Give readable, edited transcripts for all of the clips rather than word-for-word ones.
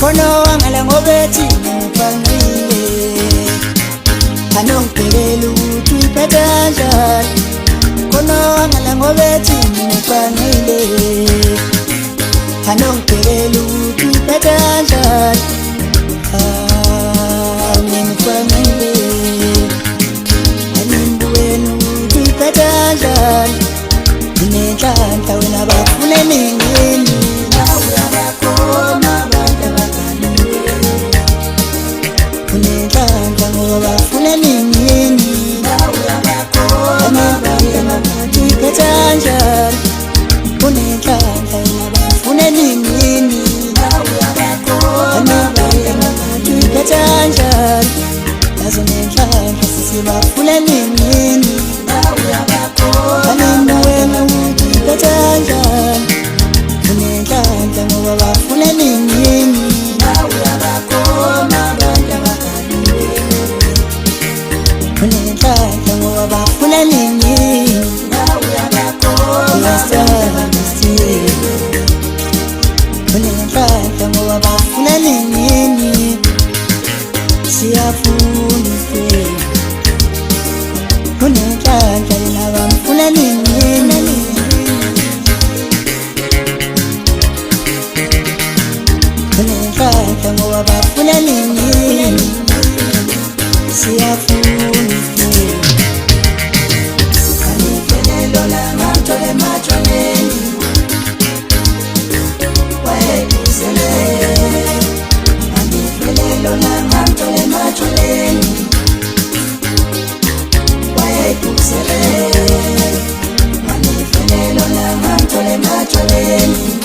Kono wangala ngobeti mfangile Anongkelelu tuipetanja Kono wangala ngobeti mfangile Anongkelelu tuipetanja Mfangile Animbuenu tuipetanja Inentlanta wena bafune ningeni Nawe abakoma banda bakaniwe Inentlanta ngoba bafune ningeni Nawe abakoma banda bakaniwe Iketanja Inentlanta wena bafune ningeni Nawe abakoma banda bakaniwe Iketanja Nazo nentlanta sisi bafune ningeni Nawe abakoma Iketanja Inentlanta ngoba bafune ningeni Nawe abakoma banda bakaniwe Inentlanta ngoba bafune ningeni Nawe abakoma banda bakaniwe Inentlanta ngoba bafune ningeni Siyafuna ife Inentlanta yena bafune ningeni Inentlanta ngoba bafune ningeni Siyafuna ife Anifelelo lamantole matholeni Wayekuzele Anifelelo lamantole matholeni Wayekuzele Anifelelo lamantole matholeni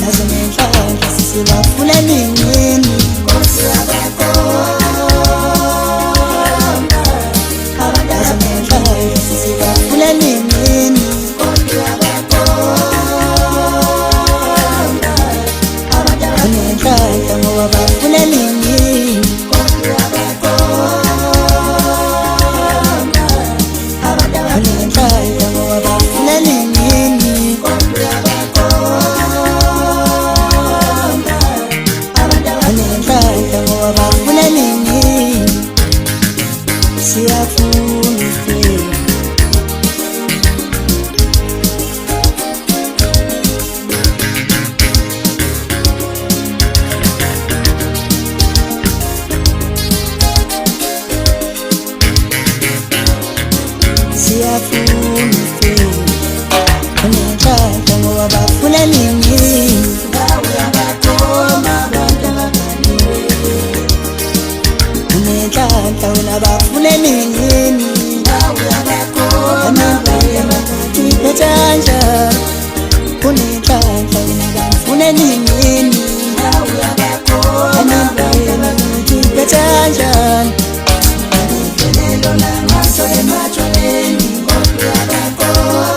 Nazo nentlanta sisi bafune ningeni Nkosi abakoma Nazo nentlanta sisi bafune ningeni Nkosi abakoma Nentlanta ngoba bafune ningeni Nkosi abakoma Nentlanta ngoba bafune ningeni Inentlanta ngoba bafune ningeni Siyafuna ife Siyafuna ife Inentlanta ngoba bafune ningeni Nawe abakoma banda bakaniwe Inentlanta wena bafune ningeni Nawe abakoma banda bakaniwe Iketanja Inentlanta wena bafune ningeni Nawe abakoma banda bakaniwe Iketanja Anifelelo lamantole matholeni Nawe abakoma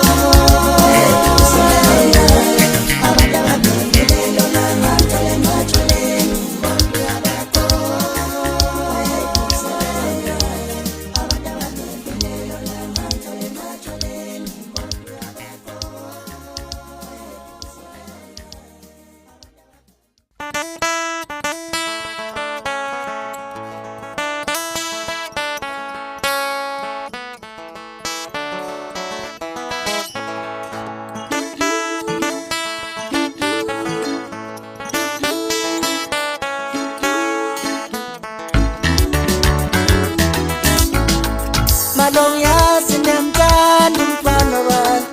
Malong yazi nemtanda umfana wami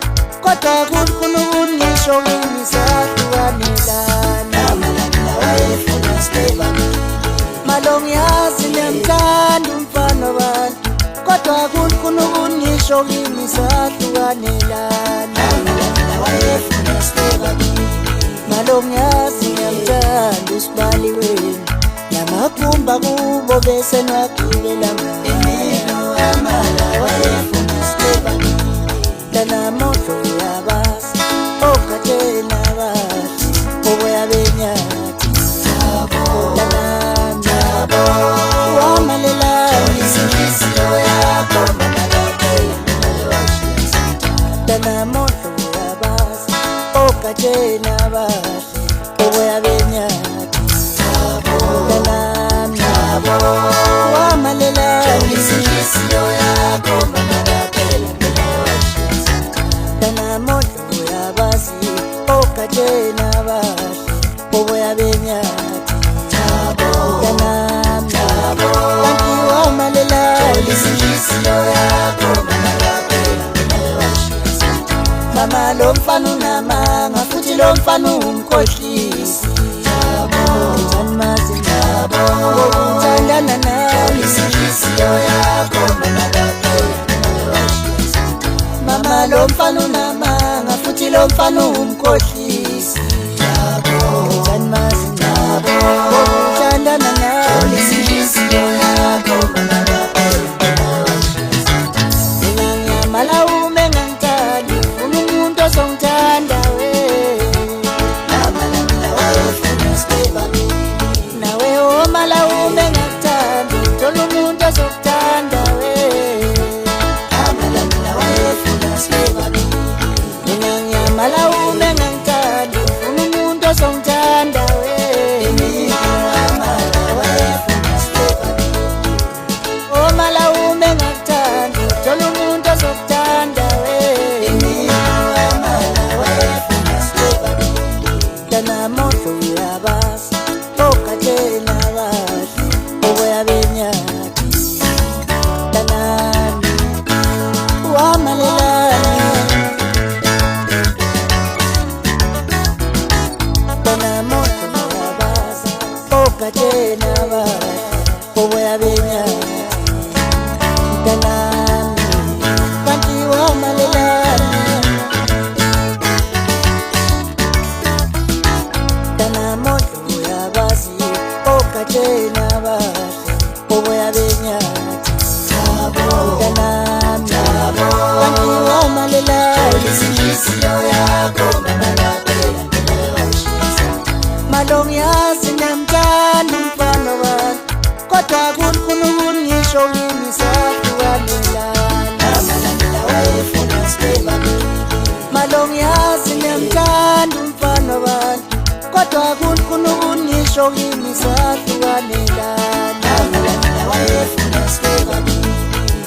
Kodwa kukhulu ngisho kimi sahlukanelana Malangila wayefuna stay bami Malong yazi nemtanda umfana wami Kodwa kukhulu ngisho kimi sahlukanelana Malangila wayefuna stay bami Malong yazi nemtanda usibali wenu Namakumba kubo bese nwagibela Emelo amala wayefuna stay bami Dana moto yabasi Okatena bati Oboya benyati Tabo Tabo Wamalela Nisingisi yako Dana moto yabasi abahle oboya benyati mntanami wamalelani inhliziyo yakho manakaphela mntanamodlo uyabazi ogatsheni abahle oboya benyati mntanami kanti wamalelani inhliziyo yakho manakaphela mama lo mfana unamanga futhi lo mfana umkhohlisi njani mazi ngokuthandana nami inhliziyo yakho manakaphela mama lo mfana unamanga futhi lo mfana umkhohlisi njani mazi ngokuthandana nami inhliziyo yakho manakaphela nginganyamala umengangithandi umuntu ozongithanda we nawe omala umengangithandi uthola umuntu ozokuthanda we nginganyamala umengangithandi umuntu ozongithanda we omala umengangithandi uthola umuntu ozokuthanda we mntanamodlo uyabazi ogatsheni abahle oboya benyati mntanami wamalelani mntanamodlo uyabazi ogatsheni abahle oboya benyati mntanami kanti wamalelani mntanamodlo uyabazi ogatsheni abahle oboya benyati mntanami kanti wamalelani inhliziyo yakho manakaphela malo ngiyazi ngiyamthanda umfana wami kodwa kukhona ukungisho kimi sahlukaniselana malo ngiyazi ngiyamthanda umfana wami kodwa kukhona ukungisho kimi sahlukaniselana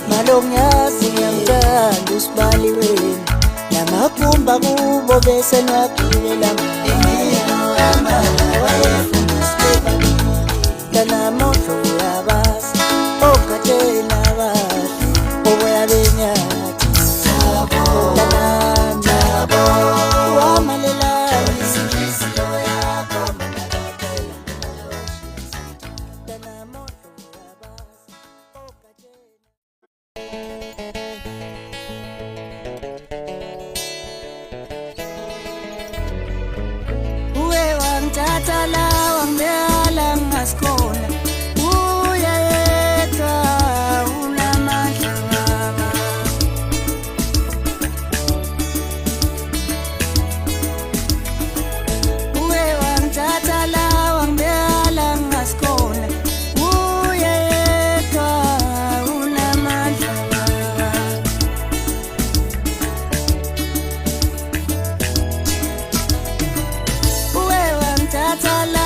malo ngiyazi ngiyamthanda usibali wena namakhumba kubo bese nwagibela mntanamodlo uyabazi ogatsheni abahle oboya benyati mntanami wamalelani inhliziyo yakho manakaphela mntanamodlo uyabazi ogatsheni uwe wangithatha la wangibeka ngasikhona uyedwa unamandla mama uwe wangithatha la wangibeka ngasikhona uyedwa unamandla mama uwe wangithatha la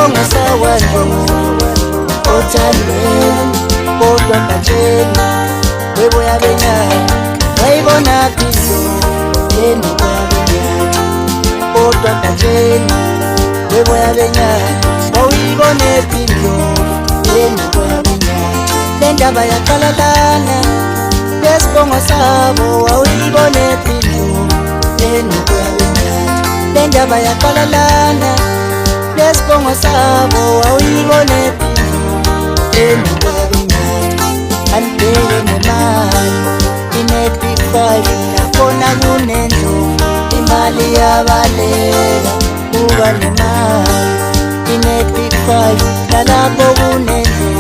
lesibongo sawanjongo othandweni kodwa katsheni weboya benyanya wayibona philo enoboya benyanya kodwa katsheni weboya benyanya wawuyibone philo enoboya benyanya lendaba yaqalalana lesibongo sabo wawuyibone philo enoboya benyanya lendaba yaqalalana lesibongo sabo wawuyibone philo enoboya benyanya andibeke nemali ine-big five nakhona kunendlu imali yabaleka kuba nemali ine-big five nalapho kunendlu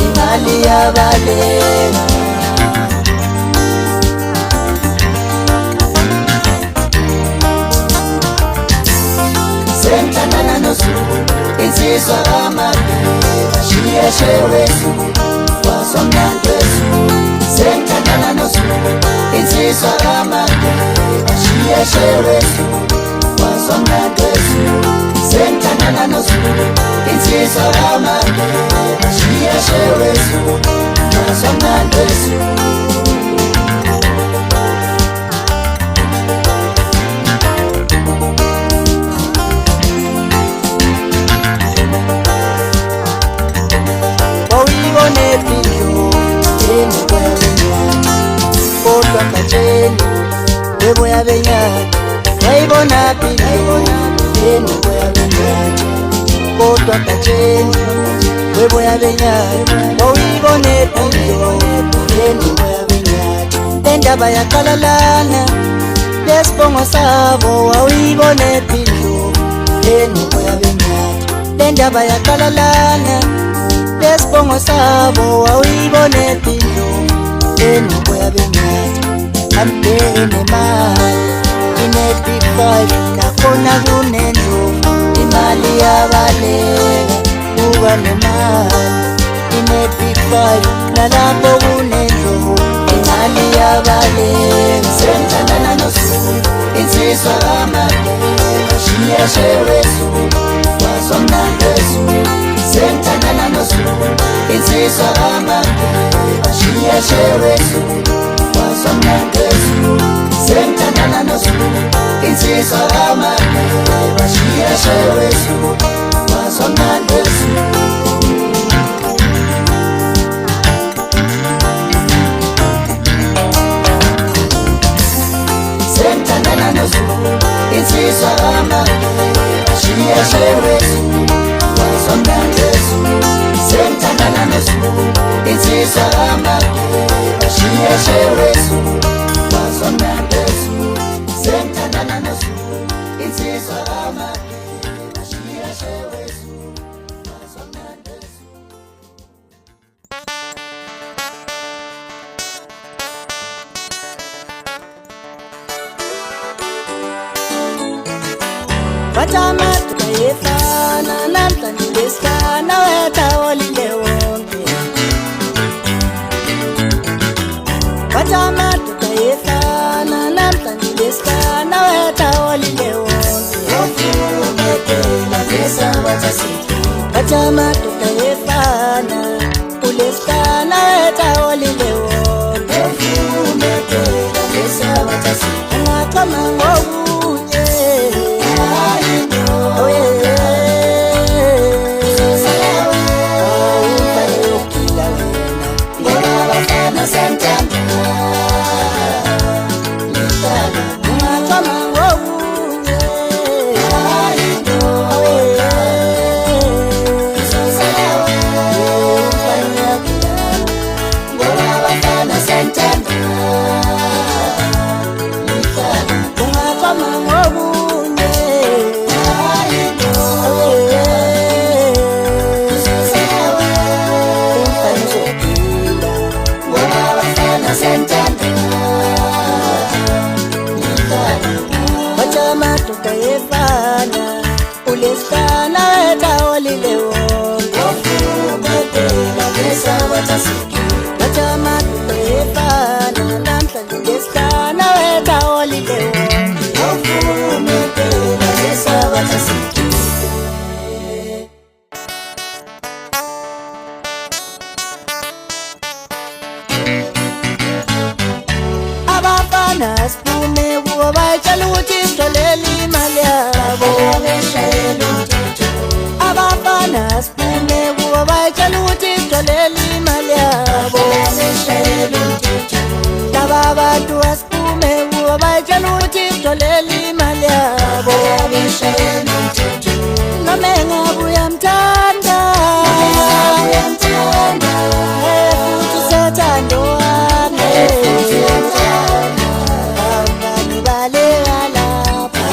imali yabaleka senthandana noZulu insizwa kaMageba shiyeshewethu wasomnantwethu senthandana noZulu insizwa kaMageba shiyeshewethu wasomnantwethu senthandana noZulu insizwa kaMageba shiyeshewethu wasomnantwethu kodwa katsheni weboya benyanya wayibona philo enoboya benyanya kodwa katsheni weboya benyanya wawuyibone philo enoboya benyanya lendaba yaqalalana lesibongo sabo wawuyibone philo enoboya benyanya lendaba yaqalalana lesibongo sabo wawuyibone philo enoboya benyanya andibeke nemali ine-big five nakhona kunendlu imali yabaleka kuba nemali ine-big five nalapho kunendlu imali yabaleka senthandana noZulu insizwa kaMageba shiyeshewethu wasomnantwethu senthandana noZulu insizwa kaMageba shiyeshewethu wasomnantwethu senthandana noZulu insizwa kaMageba shiyeshewethu wasomnantwethu senthandana noZulu insizwa kaMageba shiyeshewethu wasomnantwethu senthandana noZulu insizwa kaMageba shiyeshewethu wasomnantwethu senthandana noZulu insizwa kaMageba shiyeshewethu wasomnantwethu Batamatu kayefana namhlanje lesifana wetha olile wonke Batamatu kayefana namhlanje lesifana wetha olile wonke Ofumekela ngesabatha sithi Batamatu kayefana ulesifana wetha olile wonke Ofumekela ngesabatha sithi Angaqama ngokunye Batamatu kayefana ulesifana wetha olile wonke Ofumekela ngesabatha sithi Batamatu kayefana namhlanje lesifana wetha olile wonke Ofumekela ngesabatha sithi yena siphume kuba bayitshela ukuthi igcwalele imali yabo laba bantu asiphume kuba bayitshela ukuthi igcwalele imali yabo noma engabe uyamthanda futhi usethando wami awunganibaleka lapha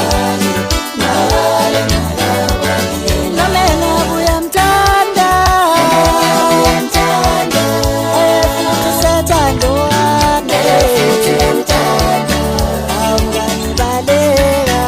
noma engabe uyamthanda futhi usethando wami awunganibaleka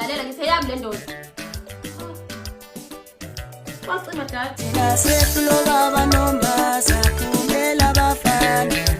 Lalela ngithi yami le ndoda. Wacima dad. Thina sekulo baba noma saphumela abafana.